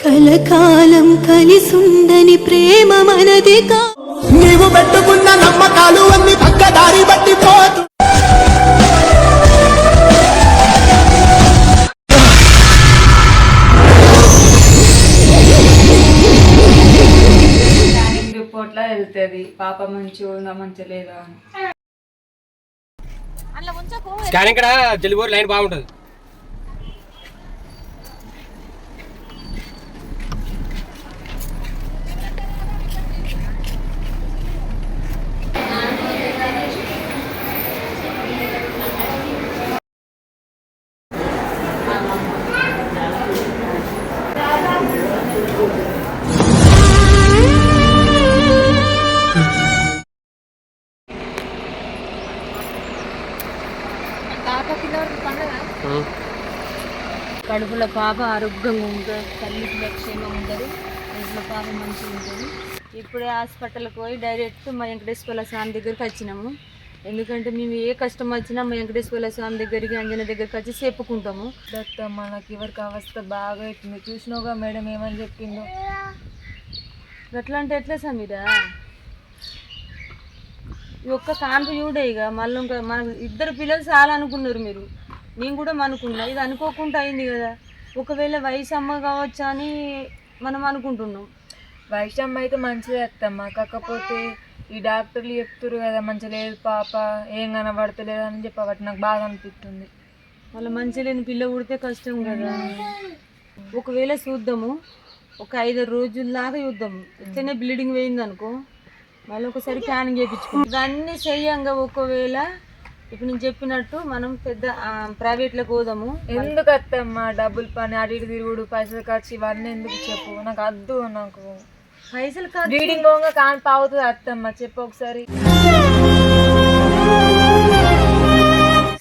కలకాలం కలిసుండని ప్రేమ మనదిగా నీవు పెట్టుకున్న నమ్మకాలు అన్ని పక్కదారి బట్టి పోతు రిపోర్ట్లా వెళ్తుంది పాప మంచిగా ఉందా మంచిగా లేదా అని. స్కానింగ్ ఇక్కడ జల్లిబోర్ లైన్ బాగుంటుంది. కడుపులో పాప ఆరోగ్యంగా ఉంటుంది, తల్లికి లక్ష్యంగా ఉంటుంది, ఇంట్లో పాప మంచిగా ఉంటుంది. ఇప్పుడే హాస్పిటల్కి పోయి డైరెక్ట్ మా వెంకటేశ్వర స్వామి దగ్గరికి వచ్చినాము. ఎందుకంటే మేము ఏ కష్టం వచ్చినా మా వెంకటేశ్వర స్వామి దగ్గరికి అంజన దగ్గరికి వచ్చి చెప్పుకుంటాము. దత్తమ్మ నాకు ఎవరికి అవస్థ బాగా అవుతుంది, చూసినావుగా మేడం ఏమని చెప్పిందో. ఎట్లా అంటే ఎట్లా సమీరా ఈ ఒక్క కాన్పు చూడే ఇక మళ్ళీ ఇంకా మన ఇద్దరు పిల్లలు చాలా అనుకున్నారు మీరు, నేను కూడా అనుకున్నా. ఇది అనుకోకుండా అయింది కదా. ఒకవేళ వయసమ్మ కావచ్చా అని మనం అనుకుంటున్నాం. వైషమ్మ అయితే మంచిదే అత్తమ్మ, కాకపోతే ఈ డాక్టర్లు చెప్తారు కదా మంచిగా లేదు పాప, ఏం కనబడతలేదు అని చెప్పబట్టి నాకు బాగా అనిపిస్తుంది. మళ్ళీ మంచిగా లేని పిల్ల పుడితే కష్టం కదా. ఒకవేళ చూద్దాము, ఒక 5 రోజుల్లాగా చూద్దాము. ఎట్లనే బ్లీడింగ్ పోయింది అనుకో, మళ్ళీ ఒకసారి స్కానింగ్ చేయించుకుంటాం. ఇవన్నీ చెయ్యంగా ఒకవేళ ఇప్పుడు నేను చెప్పినట్టు మనం పెద్ద ప్రైవేట్లోకి పోదాము. ఎందుకు అత్తమ్మ డబ్బులు పని అటు ఇటు తిరుగుడు పైసలు ఖర్చు ఇవన్నీ ఎందుకు చెప్పు, నాకు వద్దు. నాకు పైసలు కాదు, బ్లీడింగ్ పోగా కాన్పు అవుతుంది అత్తమ్మ, చెప్పు ఒకసారి.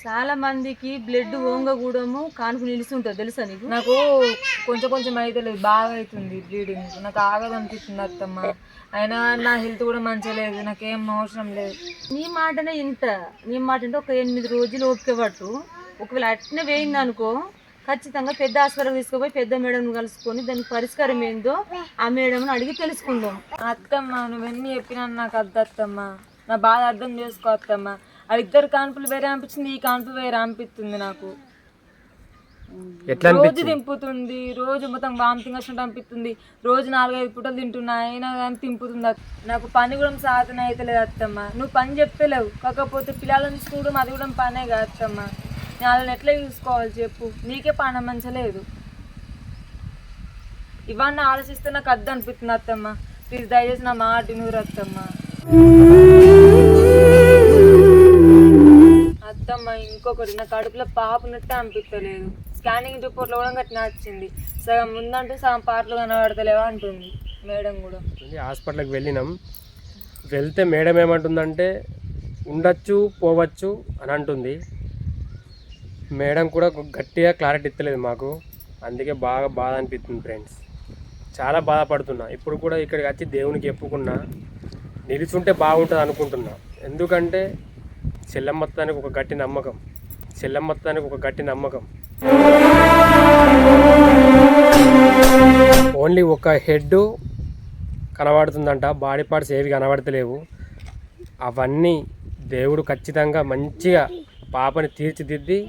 చాలా మందికి బ్లడ్ ఓంగకూడము కాన్పు నిలుస్తుంటుంది తెలుసా నీకు? నాకు కొంచెం కొంచెం అయితే లేదు, బాగా అవుతుంది బ్లీడింగ్, నాకు ఆగదు అనిపిస్తుంది అత్తమ్మ. అయినా నా హెల్త్ కూడా మంచిగా లేదు, నాకేం అవసరం లేదు. నీ మాటనే ఇంత, నీ మాట అంటే ఒక 8 రోజులు ఓపిక పట్టు. ఒకవేళ అట్నే వేయింది అనుకో, ఖచ్చితంగా పెద్ద హాస్పిటల్ తీసుకుపోయి పెద్ద మేడం కలుసుకొని దానికి పరిష్కారం ఏందో ఆ మేడంను అడిగి తెలుసుకుందాం. అత్తమ్మ నువ్వెన్ని చెప్పినా నాకు వద్దు అత్తమ్మ, నా బాధ అర్థం చేసుకో అత్తమ్మ. అది 2 కాన్పులు వేరే అనిపించింది, ఈ కాన్పు వేరే అనిపిస్తుంది నాకు. రోజు దింపుతుంది, రోజు మొత్తం వామిటింగ్ వచ్చినట్టు అనిపిస్తుంది, రోజు 4-5 పూటలు తింటున్నా అయినా కానీ తింపుతుంది. నాకు పని కూడా సాధన అయితే లేదు అత్తమ్మ. నువ్వు పని చెప్తలేవు, కాకపోతే పిల్లలను చూడడం అది కూడా పనే కదా అత్తమ్మ. నేను వాళ్ళని ఎట్లా చూసుకోవాలి చెప్పు, నీకే పని మంచలేదు. ఇవన్నీ ఆలోచిస్తే నాకు అద్దు అనిపిస్తుంది అత్తమ్మ. ప్లీజ్ దయచేసి నా మాట నూరు అత్తమ్మ. అత్తమ్మ ఇంకొకటి, నా కడుపులో పాప ఉన్నట్టే అనిపించలేదు. స్కానింగ్ రిపోర్ట్లో కూడా గట్టి నచ్చింది, సగం ముందంటే సగం పాటలు కనబడతలేవా అంటుంది మేడం కూడా. హాస్పిటల్కి వెళ్ళినాం, వెళ్తే మేడం ఏమంటుందంటే ఉండొచ్చు పోవచ్చు అని అంటుంది. మేడం కూడా గట్టిగా క్లారిటీ ఇస్తలేదు మాకు, అందుకే బాగా బాధ అనిపిస్తుంది ఫ్రెండ్స్. చాలా బాధపడుతున్నా. ఇప్పుడు కూడా ఇక్కడికి వచ్చి దేవునికి చెప్పుకున్నా నిలుచుంటే బాగుంటుంది అనుకుంటున్నా. ఎందుకంటే చెల్లెమ్మత్తానికి ఒక గట్టి నమ్మకం, చెల్లెమ్మత్తానికి ఒక గట్టి నమ్మకం. ఓన్లీ ఒక హెడ్ కనబడుతుందంట, బాడీ పార్ట్స్ ఏవి కనబడతలేవు. అవన్నీ దేవుడు ఖచ్చితంగా మంచిగా పాపని తీర్చిదిద్ది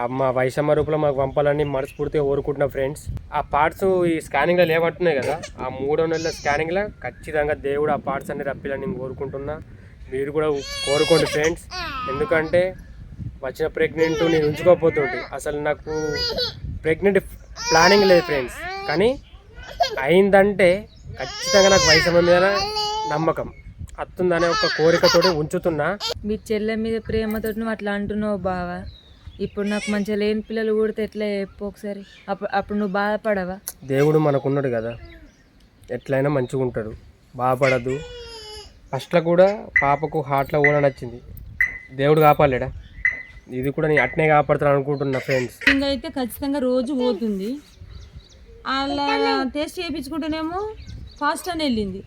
అమ్మ వైషమ్మ రూపంలో మాకు పంపాలని మనస్ఫూర్తిగా కోరుకుంటున్నా ఫ్రెండ్స్. ఆ పార్ట్స్ ఈ స్కానింగ్లో లేవంటున్నాయి కదా, ఆ 3వ నెలల స్కానింగ్లో ఖచ్చితంగా దేవుడు ఆ పార్ట్స్ అన్ని రప్పిలని నేను కోరుకుంటున్నా. మీరు కూడా కోరుకోండి ఫ్రెండ్స్. ఎందుకంటే వచ్చిన ప్రెగ్నెంట్ నేను ఉంచుకోకపోతుంటే, అసలు నాకు ప్రెగ్నెంట్ ప్లానింగ్ లేదు ఫ్రెండ్స్, కానీ అయిందంటే ఖచ్చితంగా నాకు వైషమ్మ మీద నమ్మకం అత్తుందనే ఒక కోరికతోటి ఉంచుతున్నా. మీ చెల్లె మీద ప్రేమతో నువ్వు అట్లా అంటున్నావు బావా. ఇప్పుడు నాకు మంచిగా లేని పిల్లలు కూడితే ఎట్లా చెప్పు ఒకసారి, అప్పుడు నువ్వు బాధపడవా? దేవుడు మనకున్నాడు కదా, ఎట్లయినా మంచిగా ఉంటాడు, బాధపడద్దు. ఫస్ట్లో కూడా పాపకు హార్ట్లో కూడా నచ్చింది, దేవుడు కాపాడలేడా? ఇది కూడా నేను అట్నే కాపాడుతాను అనుకుంటున్నా ఫ్రెండ్స్. అయితే ఖచ్చితంగా రోజు పోతుంది, అలా టెస్ట్ చేయించుకుంటేనేమో ఫాస్ట్ అని వెళ్ళింది,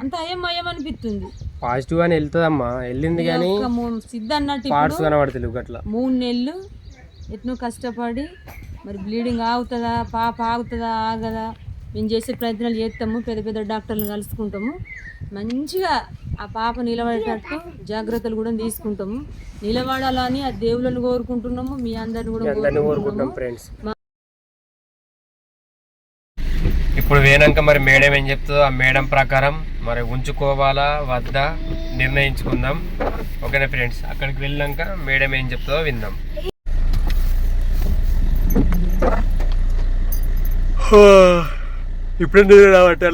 అంత అయ్యం అనిపిస్తుంది. పాజిటివ్ గానే వెళ్తుందమ్మా, వెళ్ళింది కానీ సిద్ధ అన్నట్టు పార్ట్స్ కనబడతలేవు అట్లా. 3 నెలలు ఎట్నో కష్టపడి మరి బ్లీడింగ్ ఆగుతుందా, పాప ఆగుతుందా ఆగదా, మేము చేసే ప్రయత్నాలు చేస్తాము, పెద్ద పెద్ద డాక్టర్లు కలుసుకుంటాము, మంచిగా ఆ పాప నిలబడేటట్టు జాగ్రత్తలు కూడా తీసుకుంటాము. నిలబడాలని ఆ దేవుళ్ళని కోరుకుంటున్నాము, మీ అందరిని కూడా కోరుకుంటున్నాము ఫ్రెండ్స్. ఇప్పుడు వేనాక మరి మేడం ఏం చెప్తుందో ఆ మేడం ప్రకారం మరి ఉంచుకోవాలా వద్దా నిర్ణయించుకుందాం. ఓకేనా ఫ్రెండ్స్, అక్కడికి వెళ్ళాక మేడం ఏం చెప్తుందో విందాం. ఇప్పుడు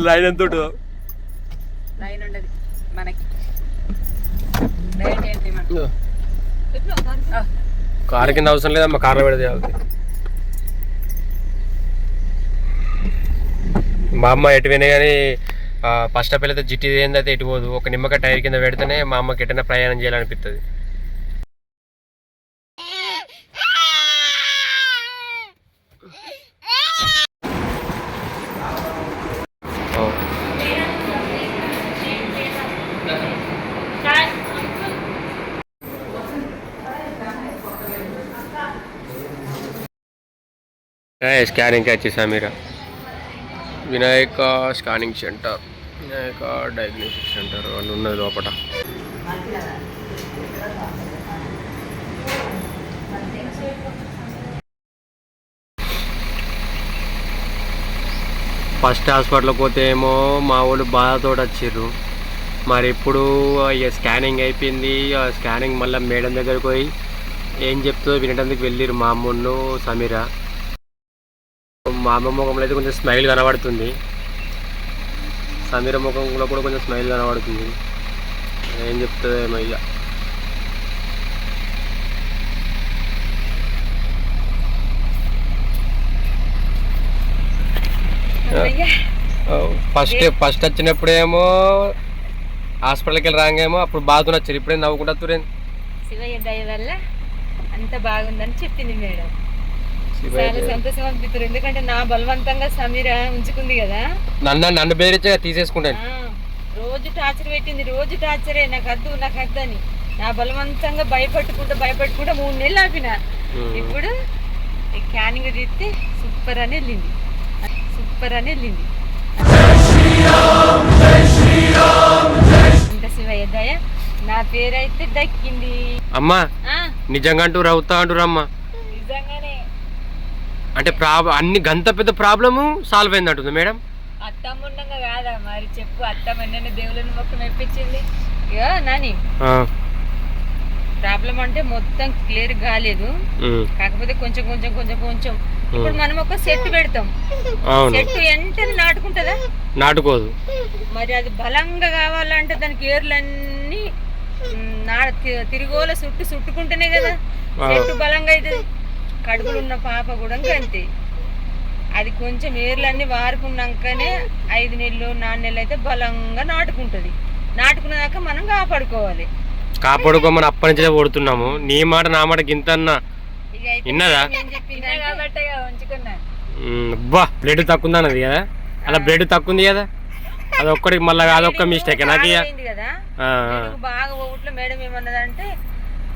లైన్ ఎంత ఉంటుందో లైన్ ఉండదు మనకి. కారు కింద అవసరం లేదమ్మా, కార్లో పెడితే మా అమ్మ ఎటు పోయినా కానీ ఫస్ట్ ఆఫ్ ఆల్ అయితే జిట్టి ఏందైతే ఎటు పోదు. ఒక నిమ్మకాయ టైర్ కింద పెడితేనే మా అమ్మకి ఎటైనా ప్రయాణం చేయాలనిపిస్తుంది. స్కానింగ్కి వచ్చేసా మీరు Vinayaka scanning centre, Vinayaka diagnostic centre వాళ్ళు ఉన్నది లోపల. ఫస్ట్ హాస్పిటల్కి పోతే ఏమో మా వాళ్ళు బాధతో వచ్చిర్రు. మరి ఇప్పుడు స్కానింగ్ అయిపోయింది, ఆ స్కానింగ్ మళ్ళీ మేడం దగ్గరికి పోయి ఏం చెప్తుందో వినడానికి వెళ్ళిర్రు మా అమ్మను సమీర. మా అమ్మ ముఖంలో అయితే కొంచెం స్మైల్ కనబడుతుంది, సమీర ముఖంలో కూడా కొంచెం స్మైల్ కనబడుతుంది. ఏం చెప్తుంది ఏమో ఇక. ఫస్ట్ వచ్చినప్పుడేమో హాస్పిటల్కి వెళ్ళి రాంగేమో అప్పుడు బాధ వచ్చారు, ఇప్పుడే నవ్వుకుంటా తురేంది. శివయ్య దయ వల్ల అంత బాగుందని చెప్పింది మేడం. చాలా సంతోషం అనిపిస్తారు, ఎందుకంటే నా బలవంతంగా సమీర ఉంచుకుంది కదా, నన్ను బెదిరించే తీసేసుకుంటాను. రోజు టార్చర్ పెట్టింది, రోజు టార్చరే, నాకు అద్దు అని. నా బలవంతంగా భయపట్టుకుంటూ 3 నెలలు ఆపిన. ఇప్పుడు స్కానింగ్ తీస్తే సూపర్ అని వెళ్ళింది. ఇంత శివయ్య దయ, నా పేరైతే దక్కింది. అమ్మా నిజంగా అంటూ రవుతా అంటురమ్మా, నిజంగానే అంటే అన్ని గంత పెద్ద ప్రాబ్లము సాల్వ్ అయింది అంటుంది మేడం. అత్తమ్మ ఉండగా కాదా మరి చెప్పు, అత్తమ్మ ఎన్న దేవుళ్ళని మొక్క మెప్పించింది. ఇక నాని ప్రాబ్లం అంటే మొత్తం క్లియర్ కాలేదు, కాకపోతే కొంచెం ఇప్పుడు మనం ఒక సెట్ పెడతాం, సెట్ వెంటనే నాటుకుంటుందా? నాటుకోదు. మరి అది బలంగా కావాలంటే దానికి ఏర్లన్నీ తిరిగోల చుట్టుకుంటేనే కదా చెట్టు బలంగా అవుతుంది. కడుపులు ఉన్న పాప కూడా అంతే, అది కొంచెం ఏర్లన్నీ వారుకున్నాకనే 5 నెలలు 4 నెలలు అయితే బలంగా నాటుకుంటుంది. నాటుకున్నాక మనం కాపాడుకోమని అప్పటి నుంచే కొడుతున్నాము. నీ మాట నా మాట గింతన్నా విన్నదా? బా బ్లడ్ తక్కువ అన్నది కదా, అలా బ్లడ్ తక్కువ ఉంది కదా, అది ఒక్కడికి మళ్ళీ అదొక్క మిస్టేక్ నాకు. బాగా ఊట్లో మేడం ఏమన్నదంటే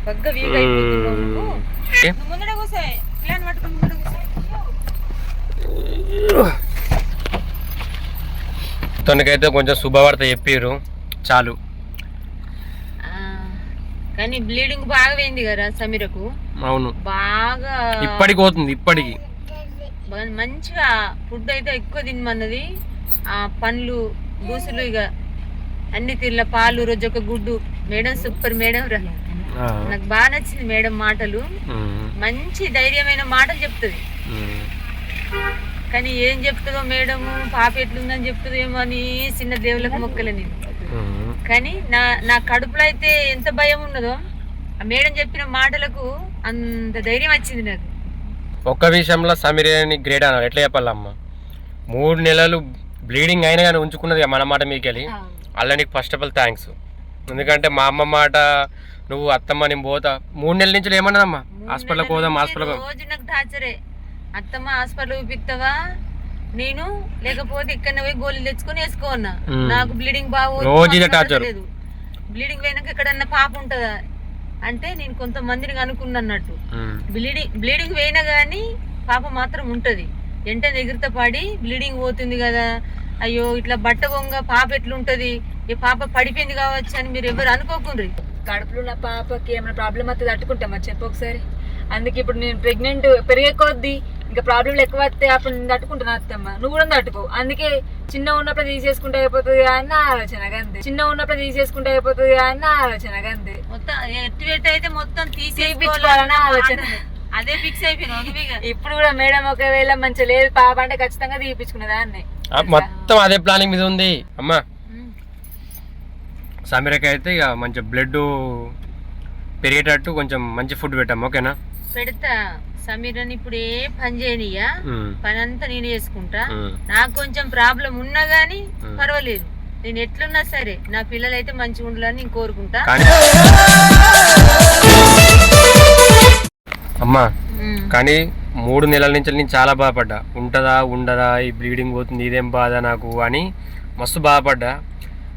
బగ్గ వీక్ అయిపోతుంది, ముందర కూసాయి ప్లాన్ పట్టుకుని ముందర కూసాయి. తనకైతే కొంచెం శుభవార్త చెప్పారు చాలు. కానీ బ్లీడింగ్ బాగా పోయింది కదా సమీరకు. అవును, బాగా ఇప్పటికి పోతుంది. ఇప్పటికి మంచిగా ఫుడ్ అయితే ఎక్కువ తినమన్నది. ఆ పండ్లు బూసులు ఇక అన్ని తిన్న పాలు, రోజు ఒక గుడ్డు. మేడం సూపర్ మేడం రా, నాకు బాగా నచ్చింది మేడం మాటలు. మంచి ధైర్యమైన మాటలు చెప్తుంది. కానీ ఏం చెప్తుందో మేడము, పాప ఎట్లుందని చెప్తుందేమో అని చిన్న దేవుళ్ళకు మొక్కలే నేను. కానీ నా కడుపులో అయితే ఎంత భయం ఉన్నదో ఆ మేడం చెప్పిన మాటలకు అంత ధైర్యం వచ్చింది నాకు. ఒక్క విషయంలో సమీరని గ్రేట్ అన్నారు. ఎట్లా చెప్పాలమ్మా, 3 నెలలు బ్లీడింగ్ అయినా కానీ ఉంచుకున్నది మన మాట మీకు వెళ్ళి. అలా నీకు ఫస్ట్ ఆఫ్ ఆల్ థ్యాంక్స్. ఎందుకంటే మా అమ్మ మాట నువ్వు అత్తమ్మ నేను పోతా 3 నెలల నుంచి ఏమన్నదమ్మా, హాస్పిటల్కి పోదాం రోజు నాకు టార్చరే. అత్తమ్మ హాస్పిటల్ చూపిస్తావా, నేను లేకపోతే ఇక్కడ పోయి గోళీలు తెచ్చుకొని వేసుకోన్నా. నాకు బ్లీడింగ్ బాగోలేదు. బ్లీడింగ్ పోయినాక ఎక్కడన్నా పాప ఉంటుందా అంటే నేను కొంతమందిని అనుకున్నట్టు. బ్లీడింగ్ పోయినా గానీ పాప మాత్రం ఉంటది. వెంటనే ఎగురుత పడి బ్లీడింగ్ పోతుంది కదా, అయ్యో ఇట్లా బట్ట బొంగ పాప ఎట్లుంటది, ఈ పాప పడిపోయింది కావచ్చు అని మీరు ఎవరు అనుకోకుండ్రి. కడుపులో ఉన్న పాపకి ఏమైనా ప్రాబ్లం వస్తే తట్టుకుంటామా చెప్పు ఒకసారి. అందుకే ఇప్పుడు నేను ప్రెగ్నెంట్ పెరిగే కొద్దీ ఇంకా ప్రాబ్లంలు ఎక్కువ వస్తే అప్పుడు నేను తట్టుకుంటున్నా అత్తమ్మ, నువ్వు కూడా తట్టుకో. అందుకే చిన్న ఉన్నప్పుడు తీసేసుకుంటే అయిపోతుంది అన్న ఆలోచనగా అంతే, చిన్న ఉన్నప్పుడు తీసేసుకుంటే అయిపోతుంది అన్న ఆలోచనగా అంతే. మొత్తం ఎట్టు అయితే మొత్తం తీసేసుకోవాలన్న ఆలోచన. అదే ఫిక్స్ అయిపోయినా. ఇప్పుడు కూడా మేడం ఒకవేళ మంచిగా లేదు పాప అంటే ఖచ్చితంగా తీపించుకునేదా అన్నీ మొత్తం అదే ప్లానింగ్ మీద ఉంది అమ్మా. సమీరకి అయితే ఇక మంచి బ్లడ్ పెరిగేటట్టు కొంచెం మంచి ఫుడ్ పెట్టాము, ఓకేనా? పెడతా. సమీరని ఇప్పుడు ఏ పని చేయనియా, పని అంతా నేను చేసుకుంటా. నాకు కొంచెం ప్రాబ్లం ఉన్నా గానీ పర్వాలేదు, నేను ఎట్లున్నా సరే నా పిల్లలు అయితే మంచిగా ఉండాలని నేను కోరుకుంటా. అమ్మా కానీ 3 నెలల నుంచి నేను చాలా బాధపడ్డా, ఉంటుందా ఉండదా, ఈ బ్లీడింగ్ పోతుంది ఇదేం బాధ నాకు అని మస్తు బాధపడ్డా.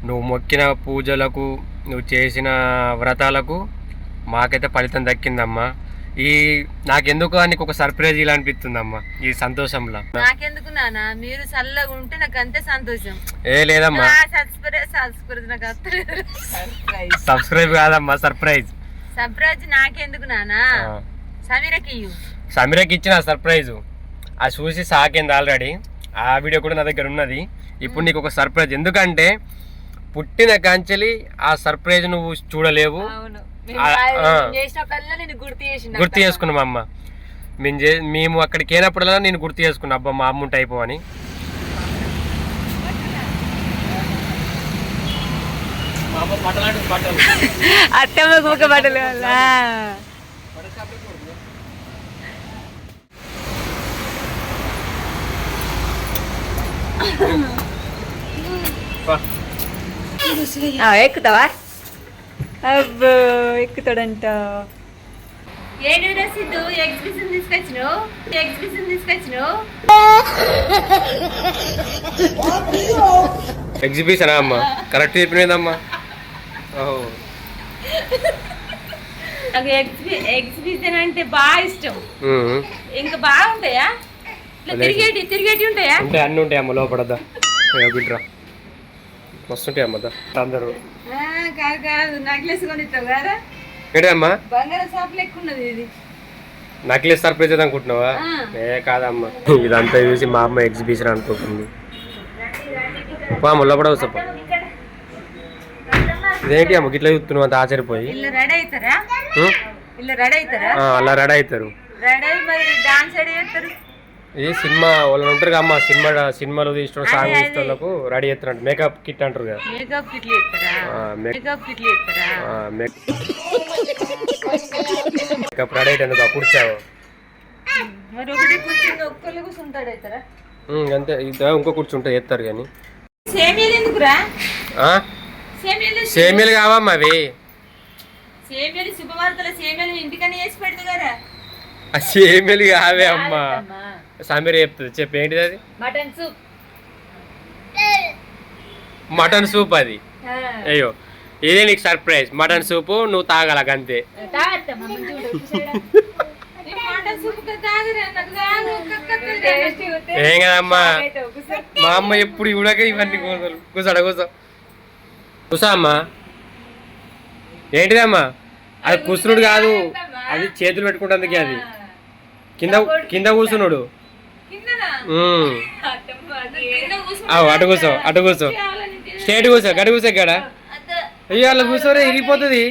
నువ్వు మొక్కిన పూజలకు నువ్వు చేసిన వ్రతాలకు మాకైతే ఫలితం దక్కిందమ్మా. ఈ నాకెందుకు నీకు ఒక సర్ప్రైజ్ ఇలా అనిపిస్తుందమ్మా ఈ సంతోషంలో. నాకెందుకు నాన్న, మీరు చల్లగా ఉంటే నాకు అంతే సంతోషం. ఏ లేదమ్మా, సబ్స్క్రైబ్ కాదమ్మా, సర్ప్రైజ్. సర్ప్రైజ్ నాకెందుకు నాన్న, సమీరకి ఇచ్చిన సర్ప్రైజ్ అది చూసి సాకింది ఆల్రెడీ. ఆ వీడియో కూడా నా దగ్గర ఉన్నది. ఇప్పుడు నీకు ఒక సర్ప్రైజ్, ఎందుకంటే పుట్టిన కాంచెలి ఆ సర్ప్రైజ్ నువ్వు చూడలేవు. గుర్తు చేసుకున్నాం అమ్మ, మేము అక్కడికి వెళ్ళినప్పుడల్లా నేను గుర్తు చేసుకున్నా, అబ్బా మా అమ్మ ఉంటే అయిపోవని. అత్తమ్మకు ఒక బట్టలు ఎక్కుతావా? అబ్బో ఎక్కుతాడంట. ఎగ్జిబిషన్ అమ్మా, కరెక్ట్ చెప్పినదమ్మా. నాకు ఎగ్జిబిషన్ అంటే బాగా ఇష్టం. ఇంకా బాగుంటాయా? తిరిగేటి ఉంటాయా? ఉంటాయి, అన్ని ఉంటాయి అమ్మ. లోపడద్దా బిడ్రా మస్తుంటాయి అమ్మ. అందరూ కాదు నక్లెస్ కొనిస్తావు కదా? ఏంటమ్మా బంగారం షాప్ లెక్క ఉన్నది ఇది. నక్లెస్ సర్ప్రైజ్ అనుకుంటున్నావా? ఏ కాదమ్మా, ఇదంతా చూసి మా అమ్మ ఎగ్జిబిషన్ అనుకుంటుంది. లోపడ వస్తా. ఇదేంటి అమ్మ గిట్లా చూస్తున్నావు అంత ఆశ్చర్యపోయి? అలా రెడీ అవుతారు. ఇది సినిమా వాళ్ళు ఉంటారు కదా అమ్మ, సినిమాలో తీసిన సాంగ్ తీసుకోవడానికి రెడీ చేస్తున్నట్టు మేకప్ కిట్ అంటారు కదా. మేకప్ రెడీ అయితే కూర్చావు అంతే. ఇంకో కూర్చుంటే చేస్తారు కానీ సేమియాలు కావమ్మా అవి. సేమియాలు కావే అమ్మా, సమీర చెప్తుంది. చెప్పు ఏంటిది అది? మటన్ సూప్ అది. అయ్యో ఇదే నీకు సర్ప్రైజ్, మటన్ సూపు నువ్వు తాగాలక అంతే. ఏం కదమ్మా, మా అమ్మ ఎప్పుడు ఇవ్వడాక ఇవన్నీ కూసా అమ్మా. ఏంటిదమ్మా అది? కూసునుడు కాదు, అది చేతులు పెట్టుకుంటందుకే. అది కింద కూర్చున్నాడు. అటు కూర్చో, అటు కూర్చో, స్ట్రేట్ కూర్చో, గడి కూర్చో ఇక్కడ. అయ్యో అలా కూర్చోరే ఇరిగిపోతుంది.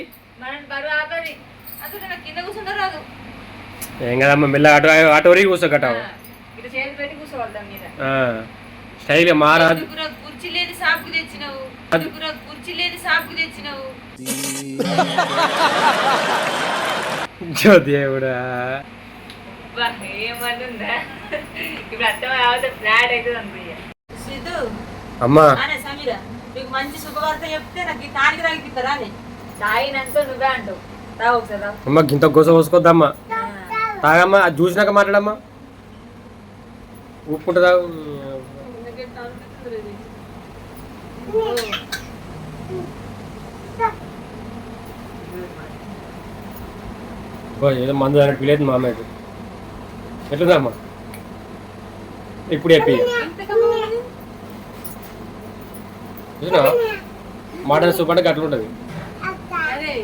ఏం కదమ్మా మెల్ల అటు అటు వరకు కూర్చో కట్ట. స్టైల్ మారాదు. దేవుడా అమ్మా, మంచి శుభవార్త చెప్తే నాకు తానికి తాగిపిస్తారా? తాగినంత నువ్వే అంటావు. తాగు ఒకసారి. అమ్మ గింత గోస పోసుకోద్దమ్మా, తాగమ్మా. అది చూసినాక మాట్లాడమ్మా. ఉప్పుంటుందా? ఏదో మందు అన్నట్టు పిలేదు మా అమ్మాయికి. ఎట్లుందమ్మా? ఇప్పుడు చెప్పి చూసినా మటన్ సూప్ అంటే గట్ల ఉంటుంది. అరే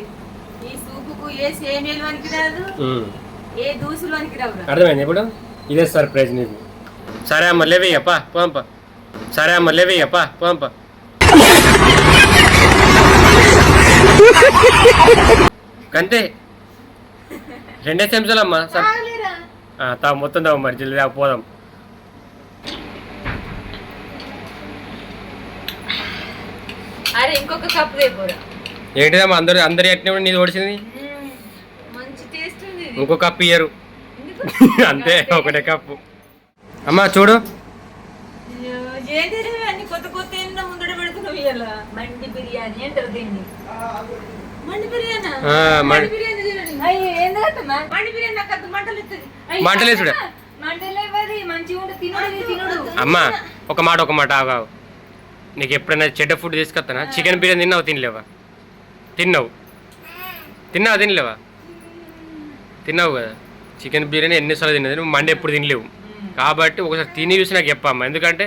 ఈ సూపుకు ఏ సేమియాలు వనికి రాదు, ఏ దూసులు వనికి రావు. అర్థమైంది ఇప్పుడు? ఇదే సర్ప్రైజ్ నీకు. సరే అమ్మ లేవేయప్ప పోంప. సరే అమ్మ లేవేయప్ప పోంప. అంతే 2 చెంచాలు అమ్మా. తావు మొత్తం తావు మరి జల్ది పోదాం. అరే ఇంకొక కప్పు వేపోరా. ఏంటిదమ్మా అందరు ఎట్టినప్పుడు నీది ఓడిచింది. మంచి టేస్ట్ ఉంది. ఇంకో కప్పు ఇయ్యరు అంతే, ఒకటే కప్పు. అమ్మా చూడు అన్ని కొత్త కొత్త ఎన్నో ముందడ పెడుతున్నావు. ఇలా మండి బిర్యానీ అంటారు దీన్ని. మండి బిర్యానీ మండి బిర్యానీ మండి బిర్యానీ నాకు అంత మంటలు ఇస్తుంది. మంటలే చూడ మంటలేవది మంచిగా ఉంటుంది. తినుడు అమ్మా ఒక మాట ఆగావు. నీకు ఎప్పుడైనా చెడ్డ ఫుడ్ తీసుకొస్తానా? చికెన్ బిర్యానీ తిన్నావు తినలేవా? తిన్నావు కదా. చికెన్ బిర్యానీ ఎన్నిసార్లు తిన్నది, నువ్వు మండి ఎప్పుడు తినలేవు. కాబట్టి ఒకసారి తిని చూసి నాకు చెప్పమ్మా. ఎందుకంటే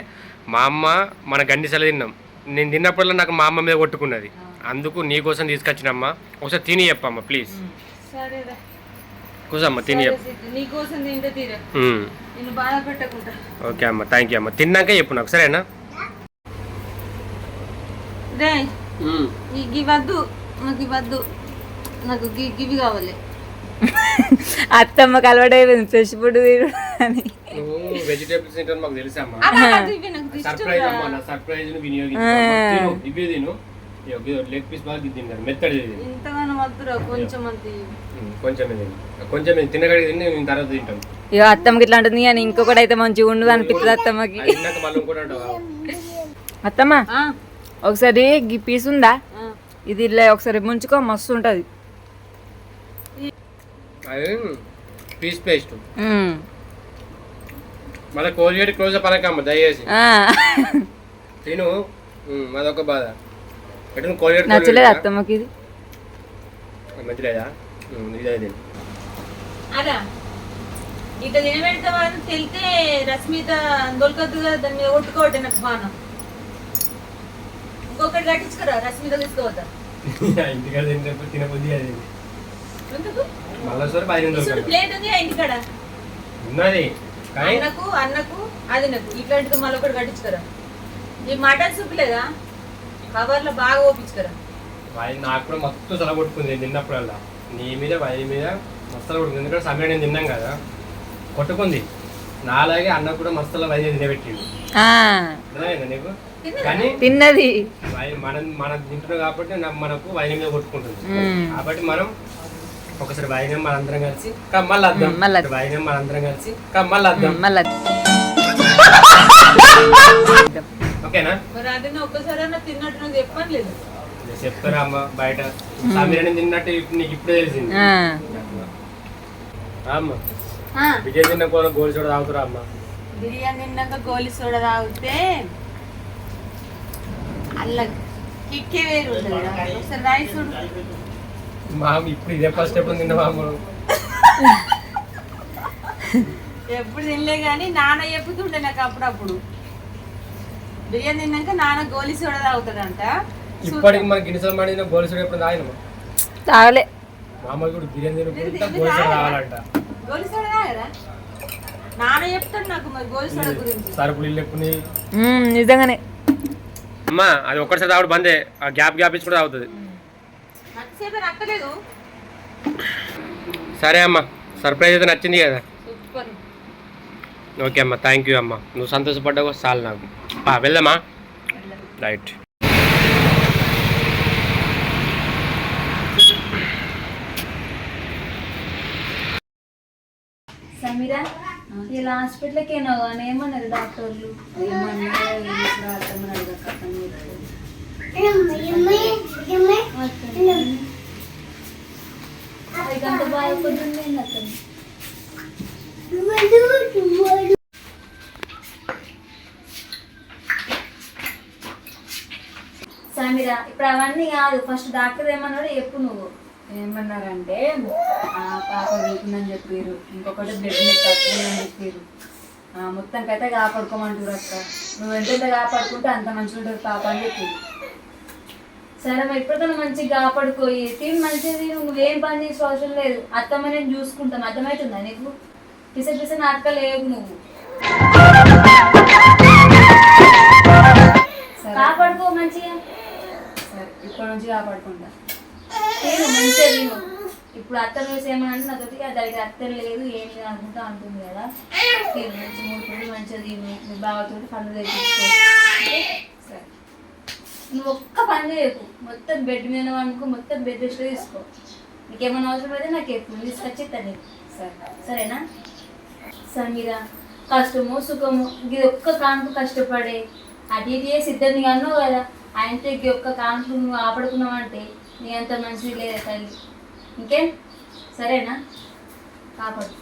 మా అమ్మ మనకు అన్నిసార్లు తిన్నాం. నేను తిన్నప్పుడల్లా నాకు మా అమ్మ మీద కొట్టుకున్నది. అందుకు నీకోసం తీసుకొచ్చినమ్మా. ఒకసారి తిని చెప్పమ్మా ప్లీజ్. కూసమ్మా తిని చెప్పు. ఓకే అమ్మ, థ్యాంక్ యూ అమ్మ. తిన్నాక చెప్పు నాకు, సరేనా? ఇవ్వద్దు నాకు, ఇవ్వద్దు నాకు, గివి కావాలి. అత్తమ్మకి అలవాటు అయిపోయింది ఫ్రెష్ ఫుడ్ అని. వెజిటేబుల్స్ తింటాను మాకు తెలుసా అమ్మా. సర్ప్రైజ్ అమ్మా, నా సర్ప్రైజ్ ను వినియోగించు. ఇవే తిను. లెగ్ పీస్ బాగా తింటాను, మెత్తడి ఇంతగానో వద్దురా, కొంచెం తినగడిగి తిని నేను తర్వాత తింటాను. ఇక అత్తమ్మకి ఇట్లా ఉంటుంది అని ఇంకొకటి అయితే మంచిగా ఉండదు అనిపిస్తుంది అత్తమ్మకి. అత్తమ్మ ఒకసారి ఈ పీస్ ఉందా, ఇది ఇలా ఒకసారి ముంచుకో, మస్తు ఉంటుంది. అది పీస్ పేస్ట్ మళ్ళీ కోల్గేట్ క్లోజ్ పలకమ్మ దయచేసి తిను. అదొక బాధ. నచ్చలేదు అత్తమ్మకి ఇది. మంచిలేదా? ఇదే తిను. అదా ఇట్లా తినబెడతావని తెలితే రశ్మిత దొరకద్దు కదా, దాన్ని కొట్టుకోవట్టే నాకు బాణం. ఇంకొకటి కట్టించుకురా, రశ్మిత తీసుకోవద్దా? ఇంటికాడ తినబుద్ధి అది ఎందుకు ప్లేట్ ఉంది ఇంటికాడ ఉన్నది. అన్నకు అది నాకు ఇట్లాంటిది మళ్ళీ ఒకటి కట్టించుకరా. ఈ మటన్ సూప్ లేదా కవర్లో బాగా ఓపించుకరా. నాకు కూడా మొత్తం సల కొట్టుకుంది తిన్నప్పుడల్లా. నీ మీద వాయి మీద మస్తలు కొట్టుకుంది. ఎందుకంటే సమయం నేను తిన్నాం కదా, కొట్టుకుంది. నాలాగే అన్న కూడా మస్తల వైద్యం తినబెట్టింది నీకు. కానీ తిన్నది మనం తింటున్నాం కాబట్టి మనకు వైద్య మీద కొట్టుకుంటుంది. కాబట్టి మనం ఒకసారి వైద్యం మనందరం కలిసి కమ్మల్లా వైద్యం మనందరం కలిసి కమ్మల్లా ఓకేనా? మరి అదే ఒక్కసారి తిన్నట్టు నాకు చెప్పని లేదు. చెప్తారా అమ్మ బయట సమీరని తిన్నట్టు నీకు ఇప్పుడే తెలిసింది. అమ్మ బిర్యానీ తిన్న గోలి సోడా తాగుతురా అమ్మ? బిర్యానీ తిన్నాక గోలి సోడా తాగితే అల్ల కిక్కే వేరు ఉంటుంది. ఒకసారి రైస్ మామ ఇప్పుడు ఇదే ఫస్ట్ ఎప్పుడు తిన్నా మామ? ఎప్పుడు తినలే కానీ నాన్న చెప్పుతుంటే నాకు అప్పుడప్పుడు బిర్యానీ తిన్నాక నాన్న గోలి సోడా తాగుతాడంట. ఇప్పటికి మన గిన్నెసలు మాడిన గోలి సోడా ఎప్పుడు తాగినమా? తాగలే. మామూలు కూడా బిర్యానీ తినకుండా గోలి సోడా తాగాలంట. గోలి సోడా తాగరా? నాన్న చెప్తాడు నాకు మరి గోలి సోడా గురించి. సరుకులు లేకుని నిజంగానే అమ్మా అది ఒక్కసారి తాగుడు బందే. ఆ గ్యాప్ ఇచ్చి కూడా తాగుతుంది. సరే అమ్మా, సర్ప్రైజ్ అయితే నచ్చింది కదా? ఓకే అమ్మా, థ్యాంక్ యూ అమ్మా. నువ్వు సంతోషపడ్డావు చాలు నాకు. వెళ్దామా? రైట్. సమీరా ఇలా హాస్పిటల్కి ఏనావు అని ఏమన్నారు డాక్టర్లు? అంత బాధపడుతుంది అతను. సమీరా ఇప్పుడు అవన్నీ కాదు, ఫస్ట్ డాక్టర్ ఏమన్నాడు చెప్పు. నువ్వు ఏమన్నారంటే పాప వీకుందని చెప్పారు, ఇంకొకటి బ్లడ్ మీద తక్కువ అని చెప్పారు. మొత్తానికైతే కాపాడుకోమంటారు అక్క. నువ్వు ఎంతెంత కాపాడుకుంటే అంత మంచిగా ఉంటుంది పాప అని చెప్పి. సరే మరి ఇప్పటికన్నా మంచిగా కాపాడుకోయి తిని మంచిది. నువ్వేం పని చేసే అవసరం లేదు. అత్తమ్మ నేను చూసుకుంటాను. అర్థమవుతుందా నీకు? పిస నాటక లేవు నువ్వు. కాపాడుకో మంచిగా. సరే ఇప్పటి నుంచి కాపాడుకుంటా. నేను మంచిగా తిను. ఇప్పుడు అత్తను వేసి ఏమన్నా నాతోటి దానికి అత్తలు లేదు ఏం లేదు అనుకుంటా అంటుంది కదా. తిను మంచి 3 పూటలు మంచిగా తిను. మీ బావతో పనులు తెప్పించుకో. సరే నువ్వు ఒక్క పని చేయకు. మొత్తం బెడ్ మీద అనుకో. మొత్తం బెడ్ రెస్ట్ తీసుకో. నీకేమైనా అవసరం అయితే నాకు ఎప్పుడు తీసుకొచ్చి ఇస్తాను నీకు. సరేనా? సమీరా కష్టము సుఖము ఇది ఒక్క కానుక కష్టపడే అటు ఇటు చేసి ఇద్దరిని అన్నావు కదా. ఆయనతో ఈ ఒక్క కానుక నువ్వు ఆపడుకున్నావు అంటే నీ అంత మంచిది లేదా తల్లి. ఇంకేం? సరేనా? కాపాడు.